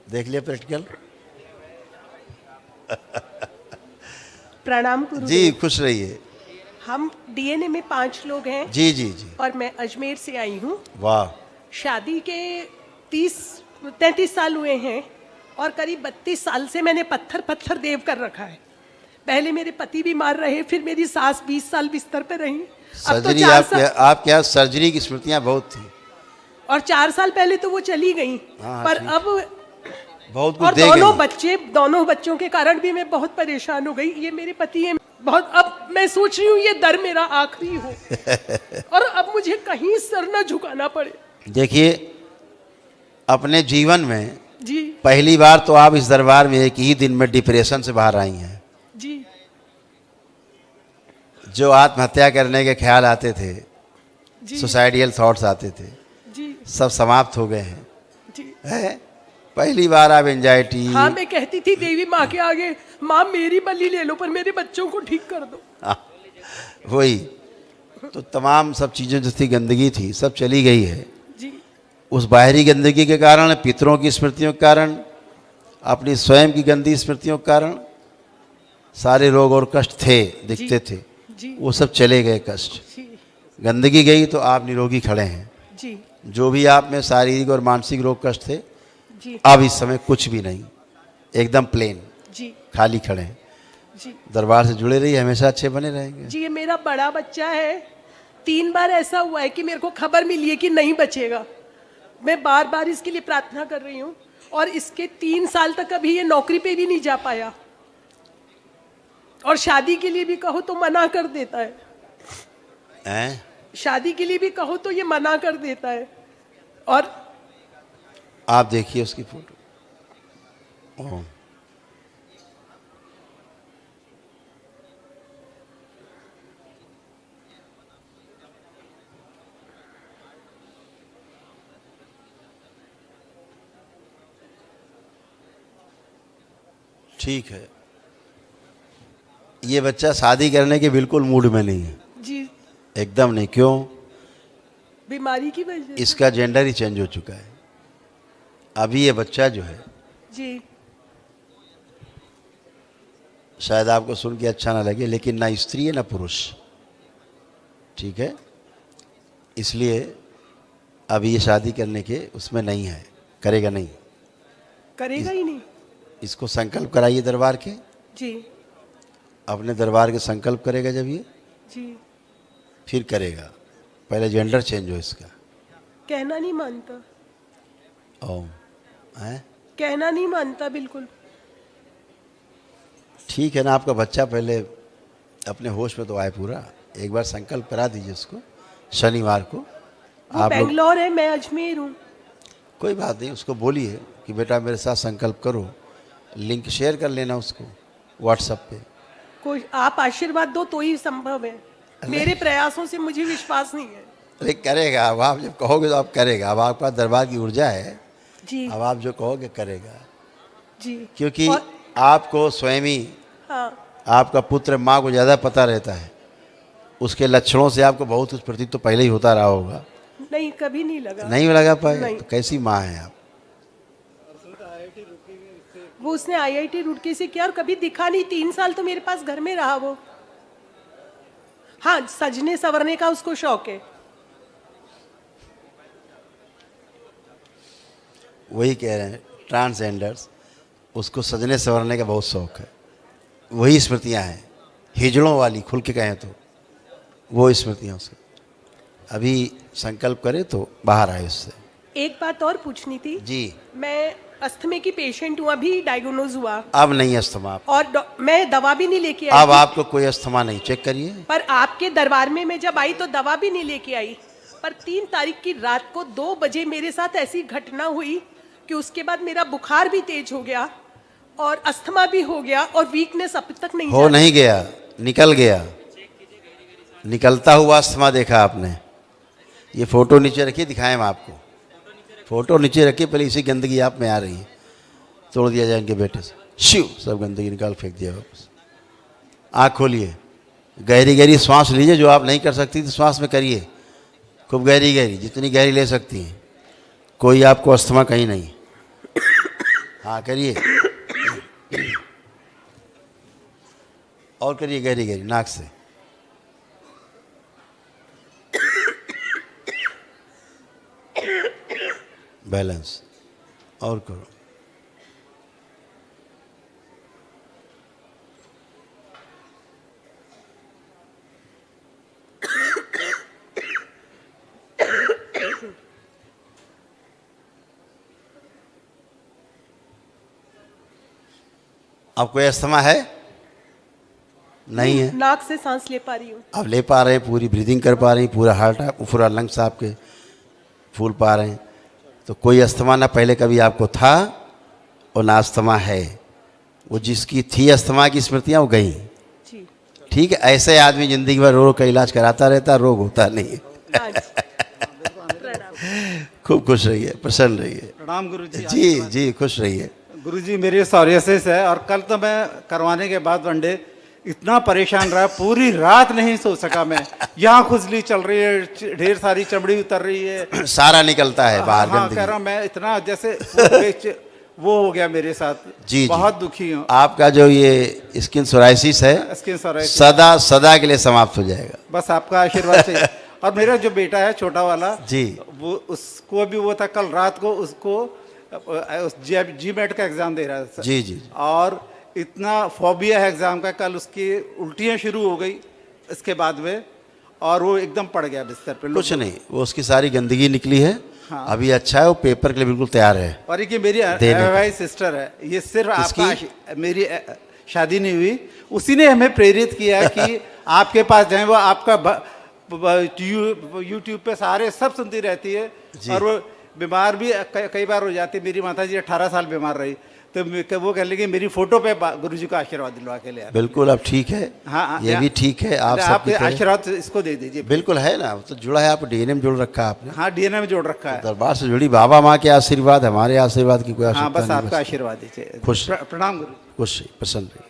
देख लिया प्रैक्टिकल। प्रणाम गुरु जी खुश रहिए। हम डीएनए में 5 लोग हैं जी जी जी। और मैं अजमेर से आई हूँ। वाह। शादी के 33 साल हुए हैं और करीब 32 साल से मैंने पत्थर देव कर रखा है। पहले मेरे पति बीमार रहे, फिर मेरी सास 20 साल बिस्तर पे रही। अब तो सर्जरी 4 साल, आपके यहाँ सर्जरी की स्मृतियाँ बहुत थी। और 4 साल पहले तो वो चली गई। हाँ, पर ठीक। अब बहुत कुछ और दे गई। दोनों बच्चों के कारण भी मैं बहुत परेशान हो गई। ये मेरे पति हैं बहुत। अब मैं सोच रही हूँ ये दर मेरा आखिरी हो और अब मुझे कहीं सर न झुकाना पड़े। देखिए अपने जीवन में जी पहली बार तो आप इस दरबार में एक ही दिन में डिप्रेशन से बाहर आई हैं। जी जो आत्महत्या करने के ख्याल आते थे, जी सुसाइडियल थॉट्स आते थे, जी सब समाप्त हो गए हैं। जी। है पहली बार आप एंजाइटी। हाँ, मैं कहती थी देवी माँ के आगे, माँ मेरी बलि ले लो पर मेरे बच्चों को ठीक कर दो। वही तो तमाम सब चीज़ें जो थी, गंदगी थी, सब चली गई है। जी उस बाहरी गंदगी के कारण, पितरों की स्मृतियों के कारण, अपनी स्वयं की गंदी स्मृतियों के कारण सारे रोग और कष्ट थे, दिखते थे, जी वो सब चले गए कष्ट। जी गंदगी गई तो आप निरोगी खड़े हैं। जी जो भी आप में शारीरिक और मानसिक रोग कष्ट थे, जी अब इस समय कुछ भी नहीं, एकदम प्लेन जी खाली खड़े हैं। जी दरबार से जुड़े रहिए, हमेशा अच्छे बने रहेंगे। जी। ये मेरा बड़ा बच्चा है। 3 बार ऐसा हुआ है कि मेरे को खबर मिली है कि नहीं बचेगा। मैं बार बार इसके लिए प्रार्थना कर रही हूँ और इसके 3 साल तक अभी ये नौकरी पे भी नहीं जा पाया और शादी के लिए भी कहो तो मना कर देता है। हैं? शादी के लिए भी कहो तो ये मना कर देता है। और आप देखिए उसकी फोटो। ओह, ठीक है। ये बच्चा शादी करने के बिल्कुल मूड में नहीं है, जी एकदम नहीं। क्यों? बीमारी की वजह से। इसका जेंडर ही चेंज हो चुका है। अभी ये बच्चा जो है, जी शायद आपको सुन के अच्छा ना लगे, लेकिन ना स्त्री है ना पुरुष, ठीक है। इसलिए अभी ये शादी करने के उसमें नहीं है, करेगा नहीं। करेगा ही नहीं। इसको संकल्प कराइए दरबार के, जी अपने दरबार के संकल्प करेगा जब ये, जी। फिर करेगा। पहले जेंडर चेंज हो इसका। कहना नहीं मानता। ओ हैं? कहना नहीं मानता बिल्कुल। ठीक है ना, आपका बच्चा पहले अपने होश में तो आए पूरा। एक बार संकल्प करा दीजिए उसको शनिवार को। वो आप लोग, बेंगलोर है, मैं अजमेर हूँ। कोई बात नहीं, उसको बोलिए कि बेटा मेरे साथ संकल्प करो। लिंक शेयर कर लेना उसको व्हाट्सएप पे। कोई आप आशीर्वाद दो तो ही संभव है। मेरे प्रयासों से मुझे विश्वास नहीं है। अरे करेगा, अब आप जब कहोगे तो आप करेगा। अब आपका दरबार की ऊर्जा है, जी अब आप जो कहोगे करेगा। जी। क्योंकि और, आपको स्वयं ही, हाँ आपका पुत्र माँ को ज़्यादा पता रहता है। उसके लक्षणों से आपको बहुत कुछ प्रतीत तो पहले ही होता रहा होगा। नहीं, कभी नहीं लगा। नहीं लगा पाए नहीं। तो कैसी माँ है आप? वो उसने IIT रुड़की से किया और कभी दिखा नहीं। 3 साल तो मेरे पास घर में रहा वो। हाँ, सजने संवरने का उसको शौक है। वही कह रहे हैं, ट्रांसजेंडर्स, उसको सजने संवरने का बहुत शौक है। वही स्मृतियाँ हैं हिजड़ों वाली, खुल के कहें तो वो स्मृतियाँ उसकी। अभी संकल्प करे तो बाहर आए उससे। एक बात और पूछनी थी जी। मैं अस्थमे की पेशेंट हूँ, अभी डायग्नोज हुआ अब नहीं अस्थमा आप। और मैं दवा भी नहीं लेके आई अब थी। आपको कोई अस्थमा नहीं, चेक करिए। पर आपके दरबार में मैं जब आई तो दवा भी नहीं लेके आई। पर 3 तारीख की रात को 2 बजे मेरे साथ ऐसी घटना हुई कि उसके बाद मेरा बुखार भी तेज हो गया और अस्थमा भी हो गया और वीकनेस अब तक नहीं हो जाती। नहीं गया, निकल गया। निकलता हुआ अस्थमा देखा आपने? ये फोटो नीचे रखिए, दिखाएं हम आपको। फोटो नीचे रखिए, पहले इसी गंदगी आप में आ रही है, तोड़ दिया जाए इनके बेटे से। शिव, सब गंदगी निकाल फेंक दिया वापस। आँख खोलिए, गहरी गहरी श्वास लीजिए। जो आप नहीं कर सकती तो श्वास में करिए, खूब गहरी गहरी, जितनी गहरी ले सकती हैं। कोई आपको अस्थमा कहीं नहीं हाँ करिए, और करिए, गहरी गहरी नाक से। बैलेंस, और करो। आपको अस्थमा है? नहीं है। नाक से सांस ले पा रही हूँ। आप ले पा रहे हैं, पूरी ब्रीदिंग कर पा रही हैं, पूरा हार्ट, पूरा लंग्स आपके फूल पा रहे हैं। तो कोई अस्थमा ना पहले कभी आपको था और ना अस्थमा है। वो जिसकी थी अस्थमा की स्मृतियाँ वो गई। जी। ठीक है, ऐसे आदमी जिंदगी भर रोग का इलाज कराता रहता, रोग होता नहीं है। हाँ जी। प्रणाम। खूब खुश रहिए, प्रसन्न रहिए। प्रणाम गुरुजी। जी जी, खुश रहिए। गुरुजी मेरी सोरियासिस है और कल तो मैं करवाने के बाद वन डे इतना परेशान रहा, पूरी रात नहीं सो सका मैं। यहाँ खुजली चल रही है, ढेर सारी चमड़ी उतर रही है, सारा निकलता है बाहर हाँ, गंदगी। कह रहा मैं इतना जैसे वो हो गया मेरे साथ। जी, बहुत दुखी हूँ। आपका जो ये स्किन सोराइसिस है स्किन सोराइसिस सदा सदा के लिए समाप्त हो जाएगा। बस आपका आशीर्वाद चाहिए। और मेरा जो बेटा है छोटा वाला जी, वो उसको भी वो था, कल रात को उसको GMAT का एग्जाम दे रहा था। जी जी, और इतना फोबिया है एग्जाम का, कल उसकी उल्टियाँ शुरू हो गई इसके बाद में, और वो एकदम पड़ गया बिस्तर पे। कुछ नहीं, वो उसकी सारी गंदगी निकली है। हाँ। अभी अच्छा है, वो पेपर के लिए बिल्कुल तैयार है। और ये मेरी देने भाई सिस्टर है, ये सिर्फ किसकी? आपका मेरी शादी नहीं हुई, उसी ने हमें प्रेरित किया कि आपके पास जाएं। वो आपका यूट्यूब पे सारे सब सुनती रहती है, और वो बीमार भी कई बार हो जाती है। मेरी माता जी 18 साल बीमार रही, तो वो कह लगी मेरी फोटो पे गुरुजी का आशीर्वाद दिलवा के ले आए। बिल्कुल अब ठीक है। हाँ, ये भी ठीक है। आप आप सब आशीर्वाद इसको दे दीजिए। बिल्कुल है ना, तो जुड़ा है, आप डीएनए में जोड़ रखा है आपने। हाँ, डीएनए में जोड़ रखा है। दरबार से जुड़ी बाबा माँ के आशीर्वाद, हमारे आशीर्वाद की कोई हाँ, आवश्यकता बस नहीं। आपका आशीर्वाद दीजिए। खुश। प्रणाम गुरु। खुश, प्रसन्न रहिए।